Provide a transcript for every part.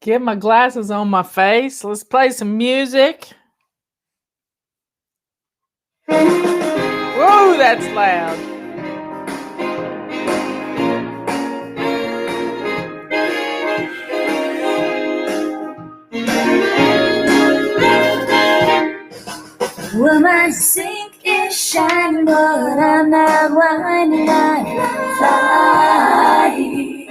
Get my glasses on my face. Let's play some music. Whoa, that's loud. Well, my sink is shining, but I'm not whining, I'm flying.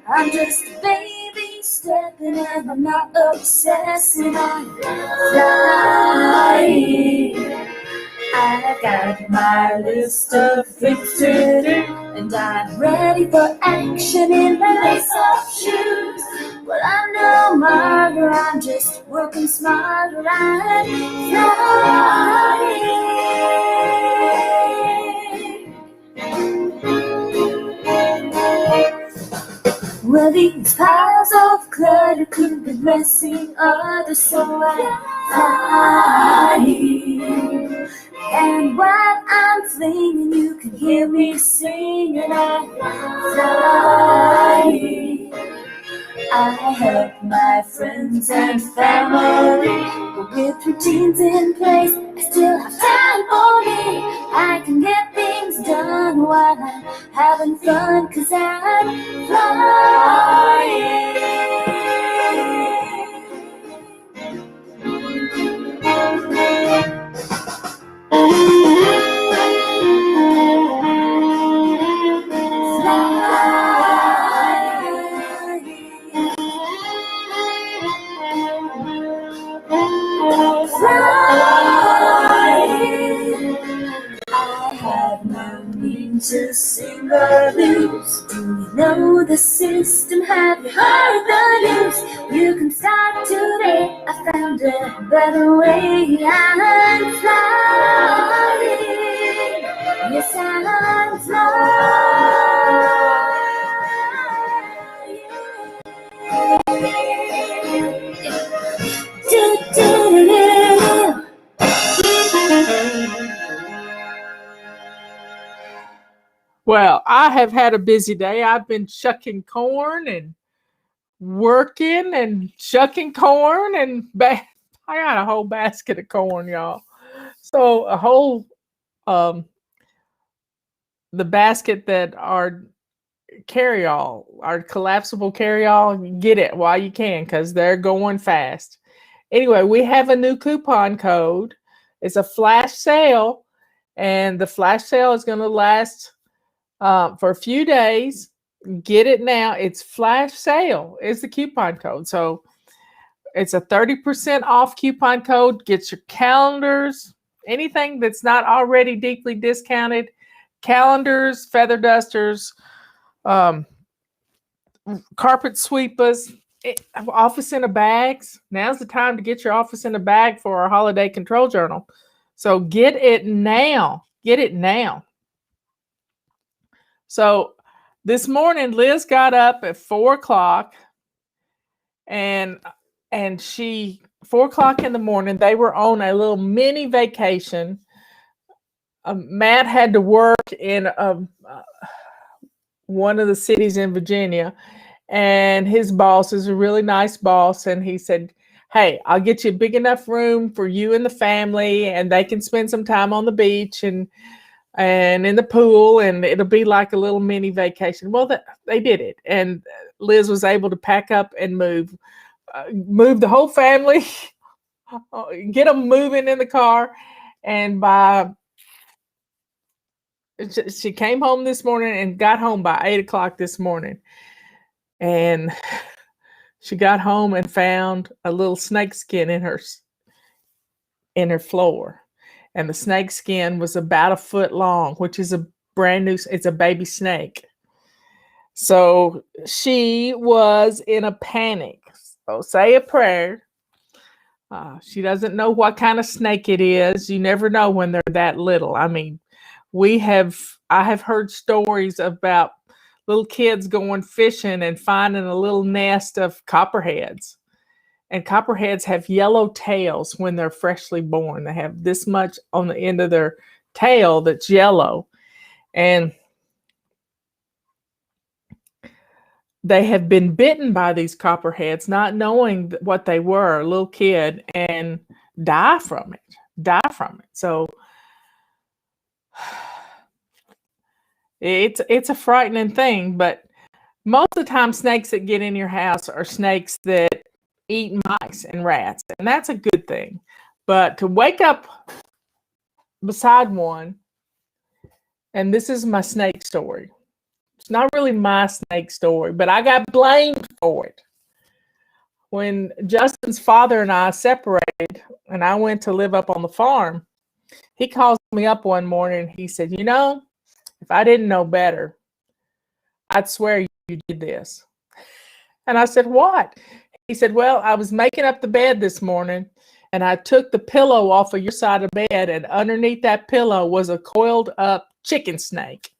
I'm just a baby stepping and I'm not obsessing, I'm flying. I've got my list of things to do, and I'm ready for action in lace-up shoes. Well, I'm no martyr, I'm just working smarter, I'm flying. Well, these piles of clutter could be messing others, so I'm flying. And while I'm flinging, you can hear me singing, I'm flying. I help my friends and family, but with routines in place, I still have time for me. I can get things done while I'm having fun, 'cause I'm flying. I have no need to sing or lose. Do you know the system? Have you heard the news? You can start today. I found a better way. I'm flying. Yes, I'm flying. Well, I have had a busy day. I've been shucking corn and working and shucking corn and I got a whole basket of corn, y'all. So a whole the basket that our carry-all, our collapsible carry-all, get it while you can because they're going fast. Anyway, we have a new coupon code. It's a flash sale, and the flash sale is going to last for a few days. Get it now. It's flash sale is the coupon code. So it's a 30% off coupon code. Get your calendars, anything that's not already deeply discounted, calendars, feather dusters, carpet sweepers, office in a bags. Now's the time to get your office in a bag for our holiday control journal. So get it now. Get it now. So this morning, Liz got up at 4:00 and she 4:00 in the morning, they were on a little mini vacation. Matt had to work in one of the cities in Virginia, and his boss is a really nice boss, and he said, hey, I'll get you a big enough room for you and the family, and they can spend some time on the beach and in the pool, and it'll be like a little mini vacation. Well, they did it, and Liz was able to pack up and move the whole family, get them moving in the car, and she came home this morning and got home by 8:00 this morning, and she got home and found a little snake skin in her floor. And the snake skin was about a foot long, which is a brand new, it's a baby snake. So she was in a panic. So say a prayer. She doesn't know what kind of snake it is. You never know when they're that little. I mean, I have heard stories about little kids going fishing and finding a little nest of copperheads. And copperheads have yellow tails when they're freshly born. They have this much on the end of their tail that's yellow. And they have been bitten by these copperheads, not knowing what they were, a little kid, and die from it. So it's a frightening thing, but most of the time snakes that get in your house are snakes that eat mice and rats, and that's a good thing. But to wake up beside one, and this is my snake story. It's not really my snake story, but I got blamed for it. When Justin's father and I separated and I went to live up on the farm, he calls me up one morning and he said, if I didn't know better, I'd swear you did this. And I said, what? He said, well, I was making up the bed this morning and I took the pillow off of your side of the bed, and underneath that pillow was a coiled up chicken snake.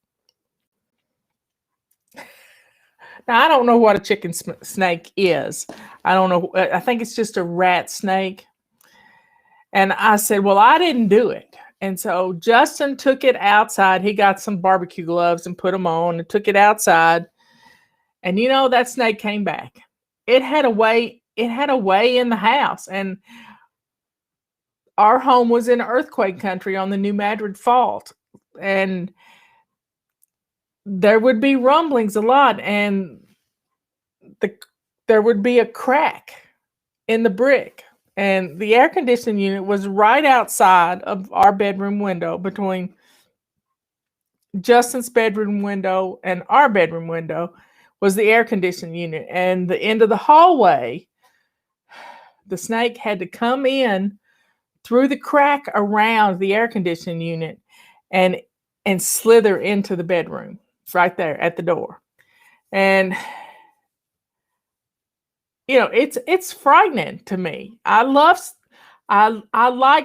Now, I don't know what a chicken snake is. I don't know. I think it's just a rat snake. And I said, well, I didn't do it. And so Justin took it outside. He got some barbecue gloves and put them on and took it outside. And that snake came back. It had a way in the house. And our home was in earthquake country on the New Madrid Fault. And there would be rumblings a lot, and there would be a crack in the brick. And the air conditioning unit was right outside of our bedroom window, between Justin's bedroom window and our bedroom window was the air conditioning unit. And the end of the hallway, the snake had to come in through the crack around the air conditioning unit and slither into the bedroom. It's right there at the door. And it's frightening to me. I like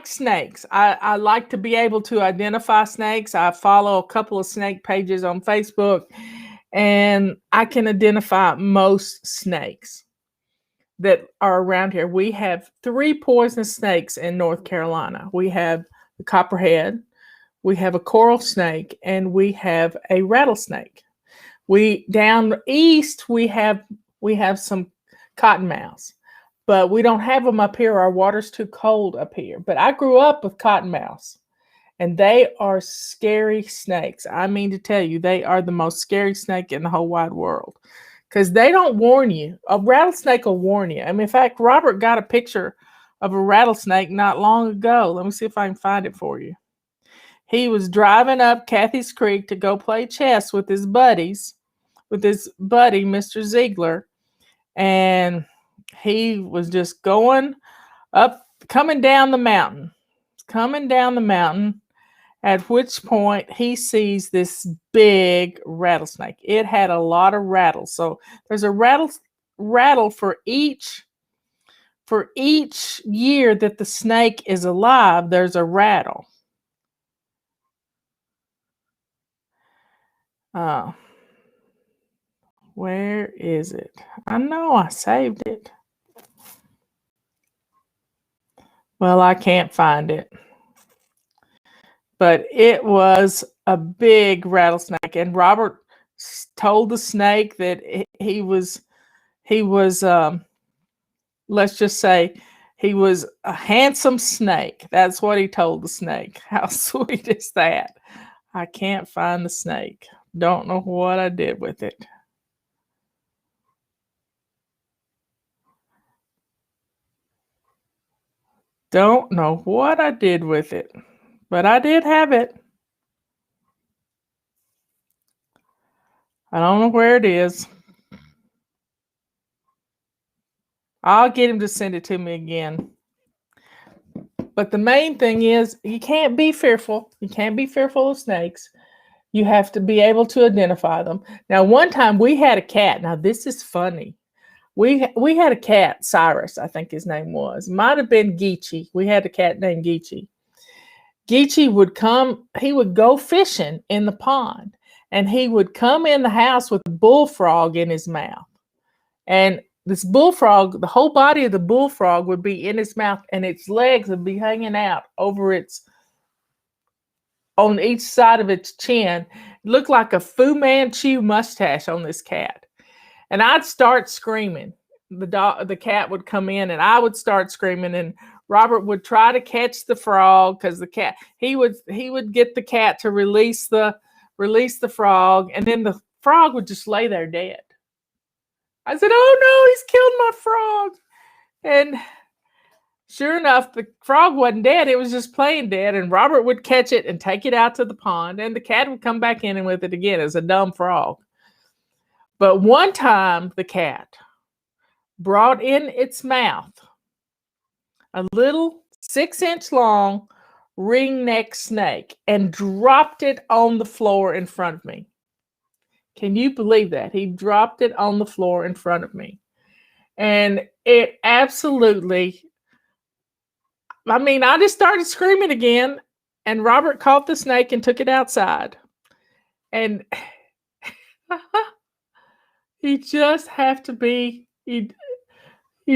snakes. I like to be able to identify snakes. I follow a couple of snake pages on Facebook, and I can identify most snakes that are around here. We have 3 poisonous snakes in North Carolina. We have the copperhead, we have a coral snake, and we have a rattlesnake. Down east we have some cottonmouths, but we don't have them up here. Our water's too cold up here. But I grew up with cottonmouths, and they are scary snakes. I mean to tell you, they are the most scary snake in the whole wide world, because they don't warn you. A rattlesnake will warn you. I mean, in fact, Robert got a picture of a rattlesnake not long ago. Let me see if I can find it for you. He was driving up Cathy's Creek to go play chess with his buddies, with his buddy, Mr. Ziegler. And he was just coming down the mountain, at which point he sees this big rattlesnake. It had a lot of rattles. So there's a rattle for each year that the snake is alive. There's a rattle. Where is it? I know I saved it. Well, I can't find it. But it was a big rattlesnake, and Robert told the snake that he was let's just say he was a handsome snake. That's what he told the snake. How sweet is that? I can't find the snake. Don't know what I did with it. Don't know what I did with it, but I did have it. I don't know where it is. I'll get him to send it to me again. But the main thing is, you can't be fearful. You can't be fearful of snakes. You have to be able to identify them. Now, one time we had a cat. Now, this is funny. We had a cat, Cyrus, I think his name was. Might have been Geechee. We had a cat named Geechee. Geechee would come, he would go fishing in the pond, and he would come in the house with a bullfrog in his mouth. And this bullfrog, the whole body of the bullfrog would be in his mouth, and its legs would be hanging out on each side of its chin. It looked like a Fu Manchu mustache on this cat. And I'd start screaming. The cat would come in, and I would start screaming, and Robert would try to catch the frog because the cat he would get the cat to release the frog, and then the frog would just lay there dead. I said, "Oh no, he's killed my frog!" And sure enough, the frog wasn't dead; it was just plain dead. And Robert would catch it and take it out to the pond, and the cat would come back in and with it again as a dumb frog. But one time, the cat brought in its mouth a little 6-inch long ring-necked snake and dropped it on the floor in front of me. Can you believe that? He dropped it on the floor in front of me. And it absolutely, I mean, I just started screaming again, and Robert caught the snake and took it outside. And you just have to be, you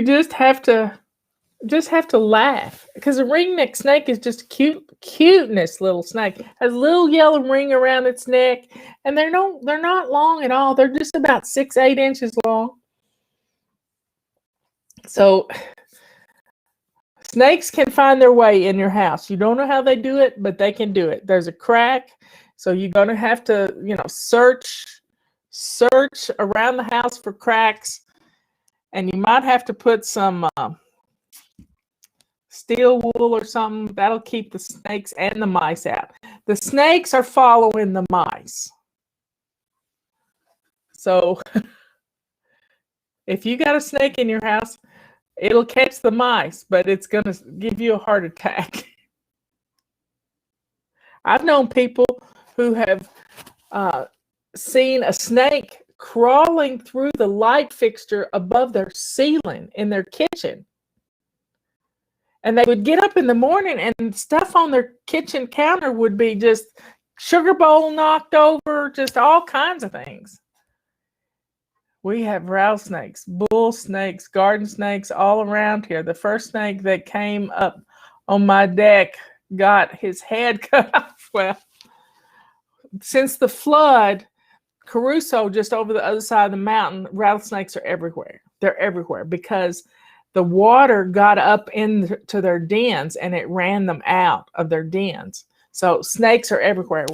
just have to laugh, because a ringneck snake is just cuteness little snake. Has a little yellow ring around its neck, and they're not long at all. They're just about 6-8 inches long. So snakes can find their way in your house. You don't know how they do it, but they can do it. There's a crack, so you're going to have to, search around the house for cracks, and you might have to put some steel wool or something. That'll keep the snakes and the mice out. The snakes are following the mice. So if you got a snake in your house, it'll catch the mice, but it's going to give you a heart attack. I've known people who have seen a snake crawling through the light fixture above their ceiling in their kitchen. And they would get up in the morning and stuff on their kitchen counter would be just sugar bowl knocked over, just all kinds of things. We have rattlesnakes, bull snakes, garden snakes all around here. The first snake that came up on my deck got his head cut off. Well, since the flood, Caruso, just over the other side of the mountain, rattlesnakes are everywhere. They're everywhere because the water got up into their dens and it ran them out of their dens. So snakes are everywhere.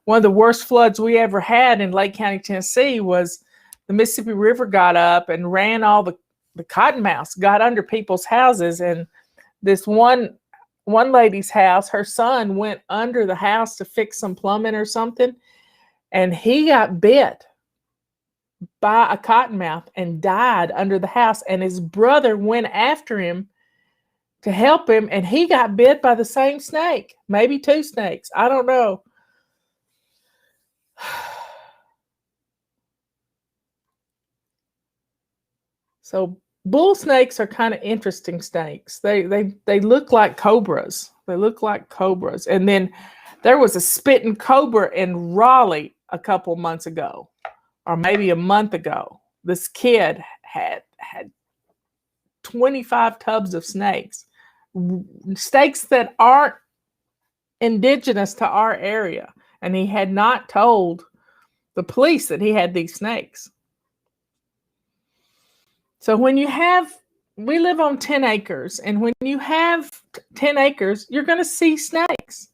One of the worst floods we ever had in Lake County, Tennessee was the Mississippi River got up and ran all the cottonmouths, got under people's houses. And this one lady's house, her son went under the house to fix some plumbing or something, and he got bit by a cottonmouth and died under the house. And his brother went after him to help him, and he got bit by the same snake, maybe 2 snakes. I don't know. So bull snakes are kind of interesting snakes. They look like cobras. They look like cobras. And then there was a spitting cobra in Raleigh a couple months ago, or maybe a month ago. This kid had 25 tubs of snakes that aren't indigenous to our area. And he had not told the police that he had these snakes. So we live on 10 acres, and when you have 10 acres, you're going to see snakes.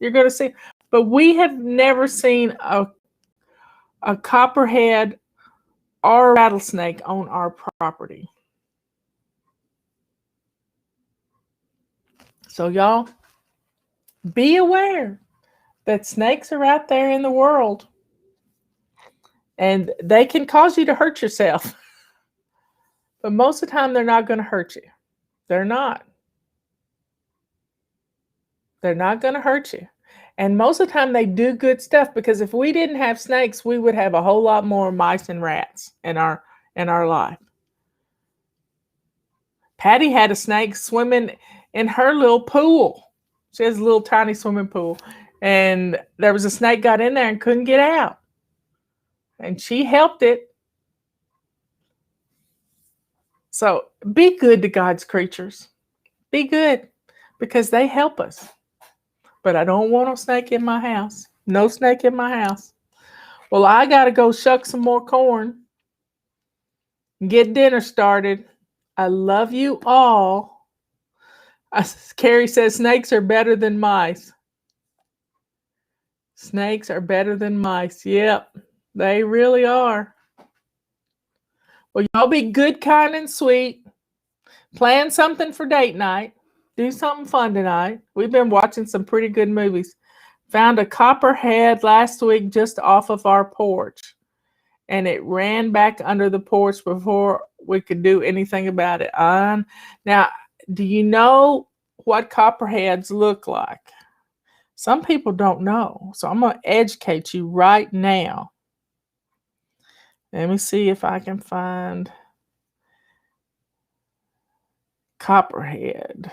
But we have never seen a copperhead or a rattlesnake on our property. So y'all, be aware that snakes are out there in the world, and they can cause you to hurt yourself. But most of the time, they're not going to hurt you. They're not. They're not going to hurt you. And most of the time, they do good stuff, because if we didn't have snakes, we would have a whole lot more mice and rats in our life. Patty had a snake swimming in her little pool. She has a little tiny swimming pool. And there was a snake got in there and couldn't get out. And she helped it. So be good to God's creatures. Be good, because they help us. But I don't want a snake in my house. No snake in my house. Well, I got to go shuck some more corn. Get dinner started. I love you all. Carrie says snakes are better than mice. Snakes are better than mice. Yep, they really are. Well, y'all be good, kind, and sweet. Plan something for date night. Do something fun tonight. We've been watching some pretty good movies. Found a copperhead last week just off of our porch, and it ran back under the porch before we could do anything about it. Now, do you know what copperheads look like? Some people don't know, so I'm going to educate you right now. Let me see if I can find copperhead.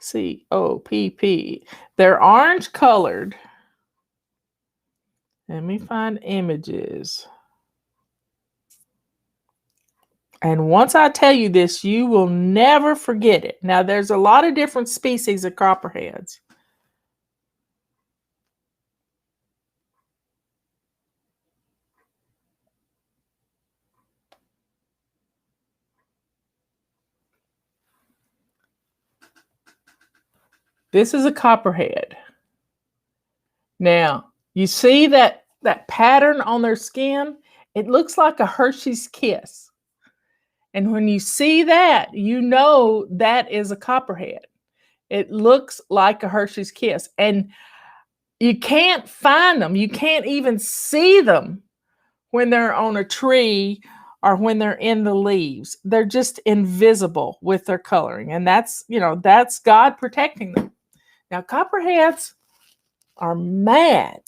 COPP. They're orange colored. Let me find images. And once I tell you this, you will never forget it. Now, there's a lot of different species of copperheads. This is a copperhead. Now, you see that pattern on their skin? It looks like a Hershey's Kiss. And when you see that, you know that is a copperhead. It looks like a Hershey's Kiss. And you can't find them. You can't even see them when they're on a tree or when they're in the leaves. They're just invisible with their coloring. And that's God protecting them. Now, copperheads are mad.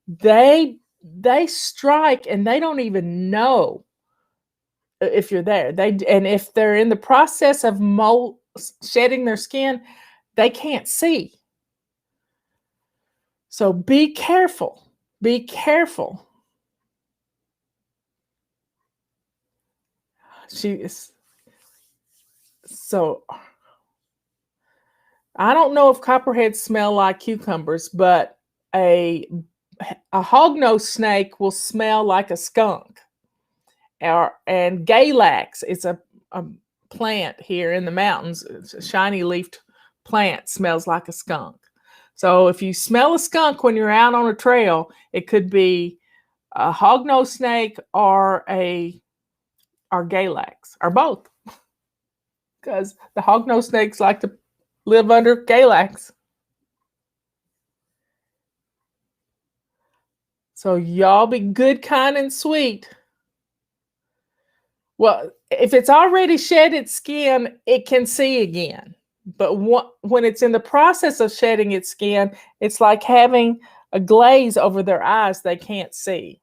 They strike and they don't even know if you're there. And if they're in the process of shedding their skin, they can't see. So be careful. Be careful. So I don't know if copperheads smell like cucumbers, but a hognose snake will smell like a skunk. And Galax, it's a plant here in the mountains. It's a shiny leafed plant, smells like a skunk. So if you smell a skunk when you're out on a trail, it could be a hognose snake or Galax, or both. Because the hognose snakes like to live under Galax. So y'all be good, kind, and sweet. Well, if it's already shed its skin, it can see again. But when it's in the process of shedding its skin, it's like having a glaze over their eyes they can't see.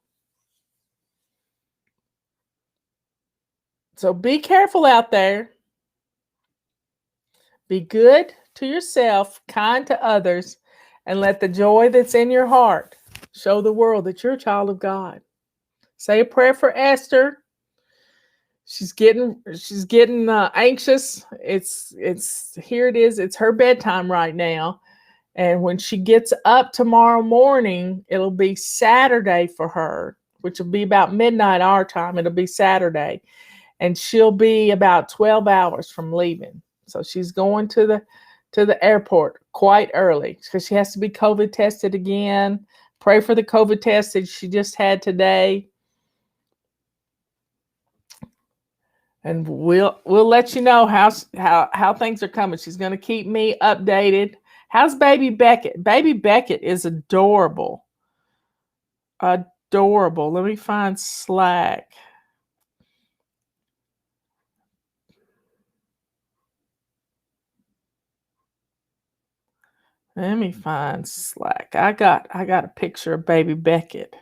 So be careful out there. Be good to yourself, kind to others, and let the joy that's in your heart show the world that you're a child of God. Say a prayer for Esther. She's getting anxious. Here it is. It's her bedtime right now. And when she gets up tomorrow morning, it'll be Saturday for her, which will be about midnight our time. It'll be Saturday. And she'll be about 12 hours from leaving. So she's going to the airport quite early because she has to be COVID tested again. Pray for the COVID test that she just had today. And we'll let you know how things are coming. She's going to keep me updated. How's baby Beckett? Baby Beckett is adorable. Adorable. Let me find Slack. Let me find Slack. I got a picture of baby Beckett.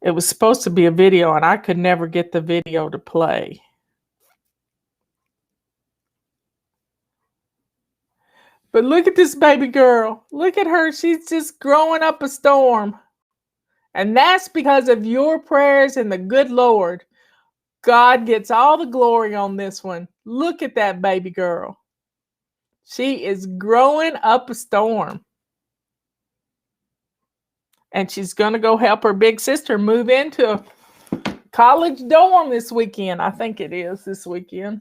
It was supposed to be a video, and I could never get the video to play. But look at this baby girl. Look at her. She's just growing up a storm. And that's because of your prayers and the good Lord. God gets all the glory on this one. Look at that baby girl. She is growing up a storm. And she's going to go help her big sister move into college dorm this weekend. I think it is this weekend.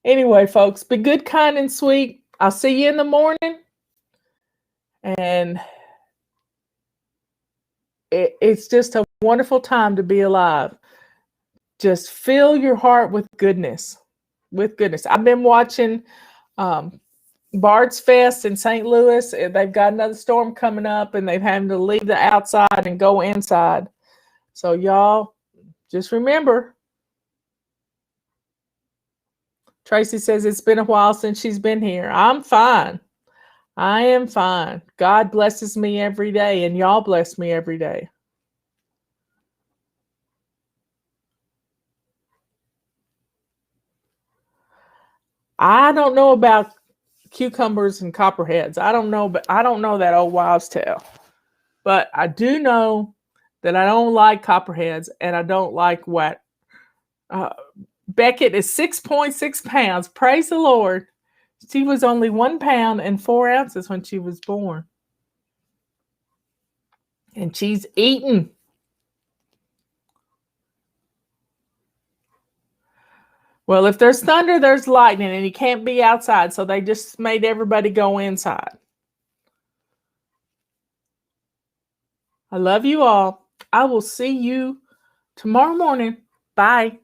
Anyway, folks, be good, kind, and sweet. I'll see you in the morning. And it's just a wonderful time to be alive. Just fill your heart with goodness. With goodness. I've been watching Bard's Fest in St. Louis. They've got another storm coming up, and they've had to leave the outside and go inside. So y'all, just remember. Tracy says it's been a while since she's been here. I'm fine. I am fine. God blesses me every day, and y'all bless me every day. I don't know about cucumbers and copperheads. I don't know, but I don't know that old wives' tale. But I do know that I don't like copperheads, and I don't like what. Beckett is 6.6 pounds. Praise the Lord. She was only 1 pound and 4 ounces when she was born. And she's eating. Well, if there's thunder, there's lightning, and you can't be outside. So they just made everybody go inside. I love you all. I will see you tomorrow morning. Bye.